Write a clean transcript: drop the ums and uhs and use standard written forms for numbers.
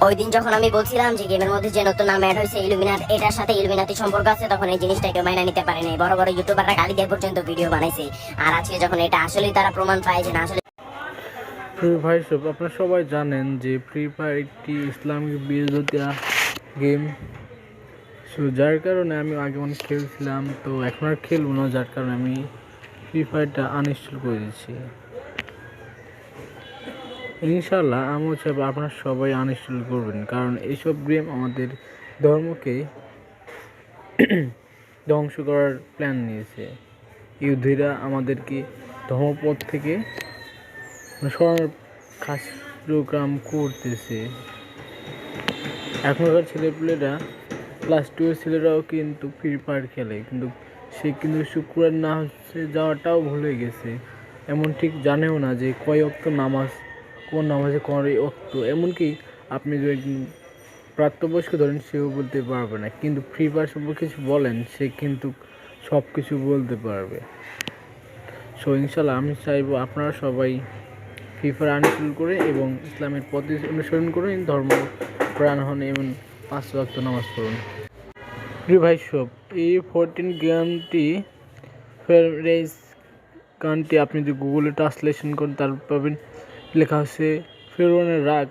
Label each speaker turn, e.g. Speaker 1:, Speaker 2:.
Speaker 1: ওই দিন যখন আমি বলছিলাম যে গেমের মধ্যে যে নতুন নাম অ্যাড হয়েছে ইলুমিনাট, এটার সাথে ইলুমিনাতি সম্পর্ক আছে, তখন এই জিনিসটা কেউ মাইনা নিতে পারে নাই। বড় বড় ইউটিউবাররা গালি দিয়ে পর্যন্ত ভিডিও বানাইছে। আর আজকে যখন এটা আসলেই তারা প্রমাণ পায় যে না আসলে
Speaker 2: ভাই সব আপনারা সবাই জানেন যে ফ্রি ফায়ার একটি ইসলামিক বিরোধী গেম। সো যার কারণে আমি আগে অনেক খেলছিলাম, তো এখন আর খেলবো না, যার কারণে আমি ফ্রি ফায়ারটা আনইনস্টল করে দিচ্ছি। ইনশাল্লাহ আমিও চাইব আপনারা সবাই আনইনস্টল করবেন, কারণ এইসব গেম আমাদের ধর্মকে ধ্বংস করার প্ল্যান নিয়েছে। ইহুদিরা আমাদেরকে ধর্মপথ থেকে সরানোর কার্যক্রম করতেছে। এখনকার ছেলেপুলেরা ক্লাস 2 ছেলেরাও কিন্তু ফ্রি ফায়ার খেলে, কিন্তু সে কিন্তু শুক্রবার না হচ্ছে যাওয়াটাও ভুলে গেছে। এমন ঠিক জানেও না যে কয় অক্ত নামাজ, কোন নামাজে কয় অক্ত। এমনকি আপনি যদি একজন প্রাপ্তবয়স্ক ধরেন, সেও বলতে পারবে না, কিন্তু ফ্রি ফায়ার সম্পর্কে কিছু বলেন, সে কিন্তু সব কিছু বলতে পারবে। সো ইনশাল্লাহ আমি চাইবো আপনারা সবাই ফ্রি ফায়ার আনইনস্টল করে এবং ইসলামের পথে অনুসরণ করুন, ধর্ম প্রাণ হন এবং 5 ওয়াক্ত নামাজ পড়ুন। প্রিয় ভাই সব, এই 14 গানটি ফেরেজ গানটি আপনি যদি গুগলে ট্রান্সলেশন করেন, তার পাবেন লেখা আছে ফেরৌনের রাগ